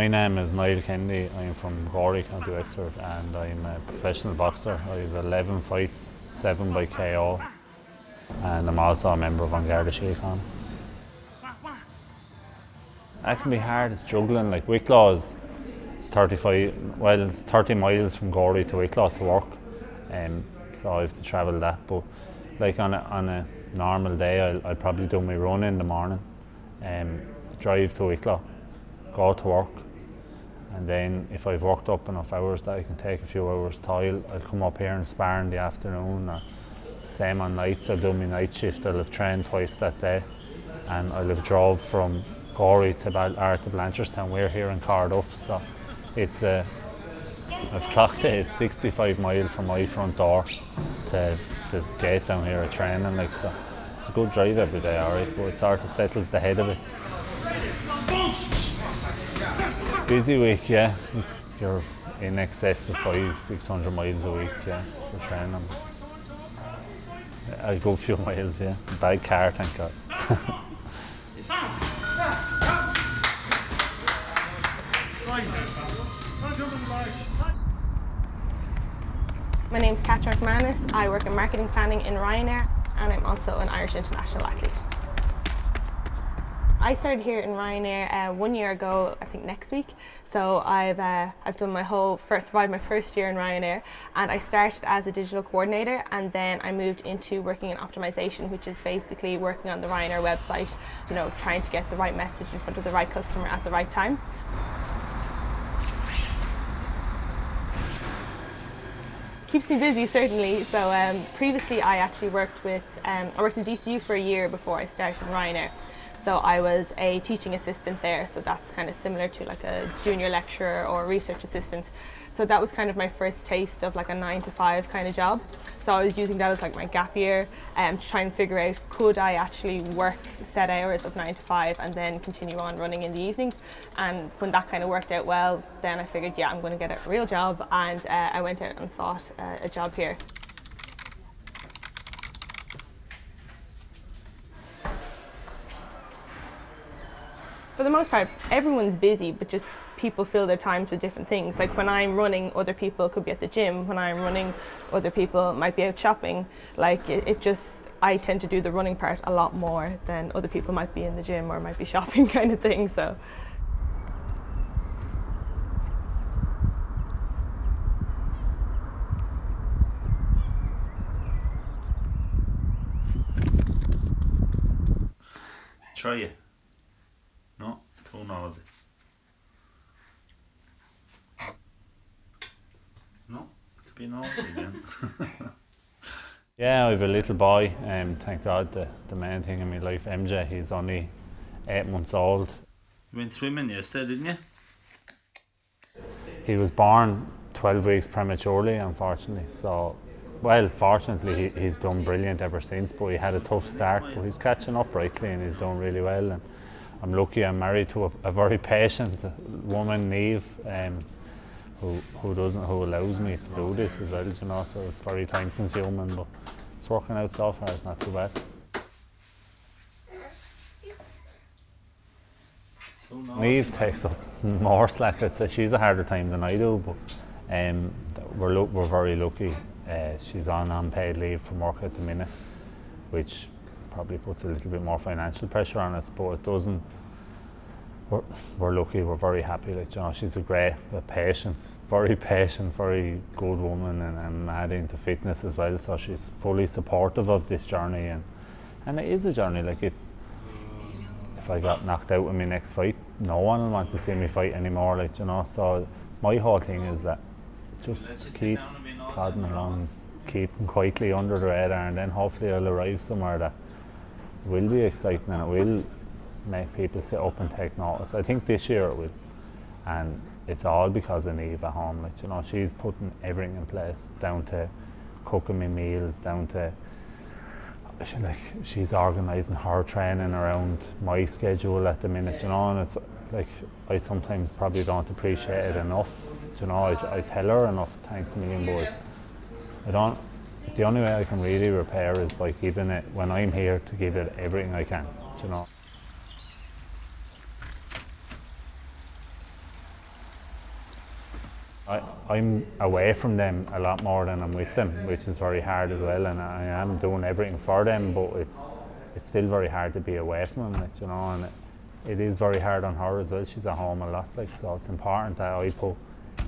name is Niall Kennedy. I'm from Gorey, County Wexford, and I'm a professional boxer. I have 11 fights, 7 by KO, and I'm also a member of An Garda Síochána. That can be hard, it's juggling. Like Wicklow is it's 30 miles from Gorey to Wicklow to work, so I have to travel that. But like on a normal day, I'll probably do my run in the morning, drive to Wicklow, go to work, and then if I've worked up enough hours that I can take a few hours tile, I'll come up here and spar in the afternoon. Or same on nights, I'll do my night shift. I'll have trained twice that day, and I'll have drove from Gorey to Blanchardstown. We're here in Cardiff, so it's I've clocked it. It's 65 miles from my front door to the gate down here at training. Like, so it's a good drive every day, alright, but it sort of settles the head of it. Busy week, yeah. You're in excess of 500-600 miles a week, yeah, for training. I go a few miles, yeah. Bad car, thank God. My name's Catherine McManus. I work in marketing planning in Ryanair, and I'm also an Irish international athlete. I started here in Ryanair 1 year ago, I think next week. So I've done survived my first year in Ryanair, and I started as a digital coordinator, and then I moved into working in optimization, which is basically working on the Ryanair website, you know, trying to get the right message in front of the right customer at the right time. Keeps me busy, certainly. So previously I actually worked in DCU for a year before I started in Ryanair. So I was a teaching assistant there, so that's kind of similar to like a junior lecturer or a research assistant. So that was kind of my first taste of like a 9-to-5 kind of job. So I was using that as like my gap year to try and figure out, could I actually work set hours of 9 to 5 and then continue on running in the evenings? And when that kind of worked out well, then I figured, yeah, I'm going to get a real job, and I went out and sought a job here. For the most part, everyone's busy, but just people fill their times with different things. Like when I'm running, other people could be at the gym. When I'm running, other people might be out shopping. Like I tend to do the running part a lot more than other people might be in the gym or might be shopping kind of thing. So. Try it. No, too noisy. No, to be noisy then. Yeah, I have a little boy, thank God, the main thing in my life, MJ, he's only 8 months old. You went swimming yesterday, didn't you? He was born 12 weeks prematurely, unfortunately, so, well, fortunately he's done brilliant ever since, but he had a tough start, but he's catching up rightly and he's doing really well. And I'm lucky I'm married to a very patient woman, Niamh, who allows me to do this as well, you know, so it's very time consuming, but it's working out so far, it's not too bad. Niamh takes up more slack. I'd say she's a harder time than I do, but we're very lucky. She's on unpaid leave from work at the minute, which probably puts a little bit more financial pressure on us, but it doesn't. We're lucky, we're very happy. Like, you know, she's very patient, very good woman, and mad into fitness as well, so she's fully supportive of this journey, and it is a journey. Like, if I got knocked out in my next fight, no one will want to see me fight anymore, like, you know, so my whole thing is that just keep plodding along, keep quietly under the radar, and then hopefully I'll arrive somewhere that will be exciting and it will make people sit up and take notice. I think this year it will, and it's all because of Niamh at home. Like, you know, she's putting everything in place, down to cooking me meals, down to she's organising her training around my schedule at the minute, you know, and it's like I sometimes probably don't appreciate it enough. You know, I tell her enough, thanks a million, boys. The only way I can really repair is by giving it, when I'm here, to give it everything I can, you know. I'm away from them a lot more than I'm with them, which is very hard as well, and I am doing everything for them, but it's still very hard to be away from them, like, you know, and it is very hard on her as well. She's at home a lot, like, so it's important that I put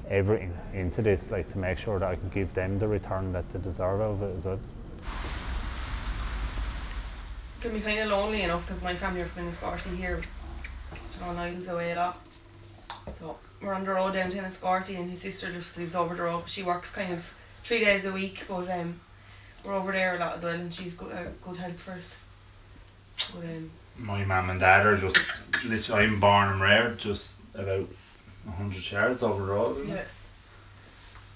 everything into this, like, to make sure that I can give them the return that they deserve out of it as well. It can be kind of lonely enough because my family are from Enniscorthy here. You know, Niall's away a lot. So we're on the road down to Enniscorthy, and his sister just lives over the road. She works kind of 3 days a week, but we're over there a lot as well, and she's good help for us. But, my mum and dad are just literally, I'm born and reared just about 100 yards over the road. Yeah.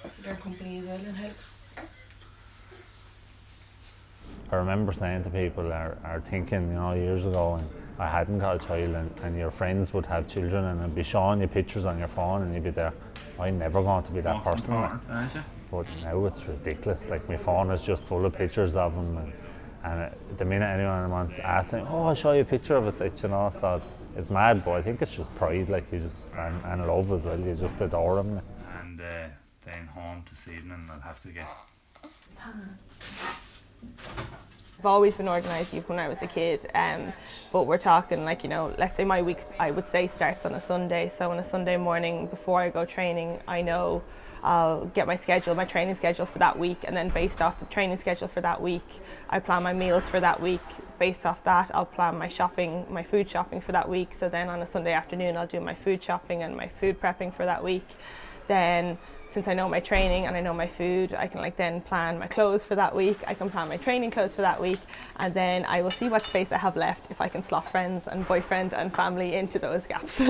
So their company as well and help. I remember saying to people, are thinking, you know, years ago, and I hadn't got a child, and your friends would have children, and I'd be showing you pictures on your phone, and you'd be there. I'm never going to be that person. But now it's ridiculous. Like, my phone is just full of pictures of them, and the minute anyone wants to ask me, oh, I'll show you a picture of it, like, you know, so it's mad, but I think it's just pride, like, you just, and love as well, you just adore them. And then home this evening, I'll have to get. I've always been organised, even when I was a kid, but we're talking, like, you know, let's say my week, I would say, starts on a Sunday. So on a Sunday morning before I go training, I know I'll get my training schedule for that week, and then based off the training schedule for that week, I plan my meals for that week. Based off that, I'll plan my shopping, my food shopping for that week. So then on a Sunday afternoon, I'll do my food shopping and my food prepping for that week. Then, since I know my training and I know my food, I can, like, then plan my clothes for that week. I can plan my training clothes for that week, and then I will see what space I have left, if I can slot friends and boyfriend and family into those gaps.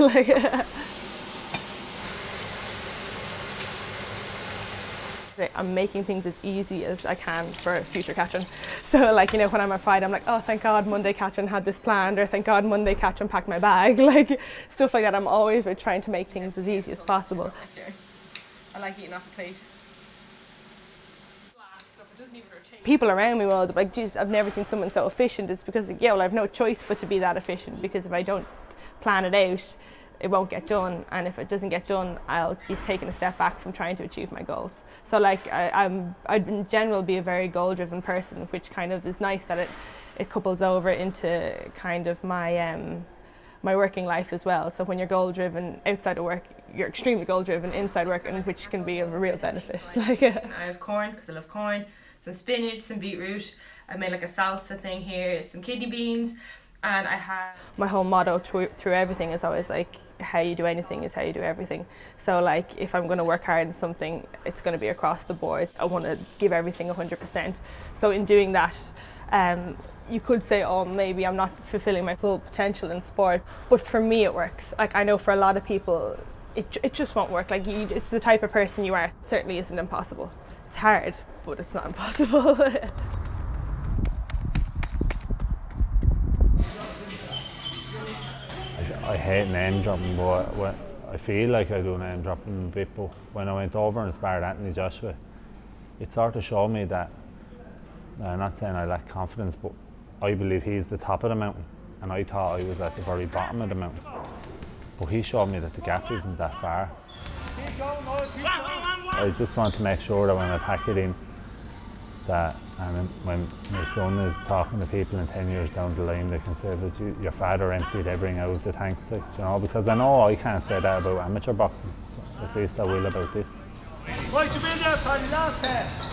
I'm making things as easy as I can for future Catherine. So, like, you know, when I'm on Friday, I'm like, oh, thank God Monday Catherine had this planned, or thank God Monday Catherine packed my bag, like, stuff like that. I'm always trying to make things as easy as possible. I like eating off a plate. People around me will be like, geez, I've never seen someone so efficient. It's because, yeah, well, I have no choice but to be that efficient, because if I don't plan it out, it won't get done, and if it doesn't get done, I'll be taking a step back from trying to achieve my goals. So, like, I'd in general be a very goal-driven person, which kind of is nice that it couples over into kind of my my working life as well. So when you're goal-driven outside of work, you're extremely goal-driven inside work, and which can be of a real benefit. Like, I have corn because I love corn, some spinach, some beetroot. I made like a salsa thing here, some kidney beans, and I have my whole motto through everything is always like, how you do anything is how you do everything. So, like, if I'm going to work hard in something, it's going to be across the board. I want to give everything 100%. So in doing that, you could say, oh, maybe I'm not fulfilling my full potential in sport, but for me it works. Like, I know for a lot of people it just won't work. Like, it's the type of person you are. It certainly isn't impossible. It's hard, but it's not impossible. I hate name dropping, but I feel like I do name dropping a bit, but when I went over and sparred Anthony Joshua, it sort of showed me that, I'm not saying I lack confidence, but I believe he's the top of the mountain, and I thought I was at the very bottom of the mountain. But he showed me that the gap isn't that far. I just want to make sure that when I pack it in, that, and when my son is talking to people in 10 years down the line, they can say that your father emptied everything out of the tank, you know, because I know I can't say that about amateur boxing, so at least I will about this. Right, you in there, Paddy, last test.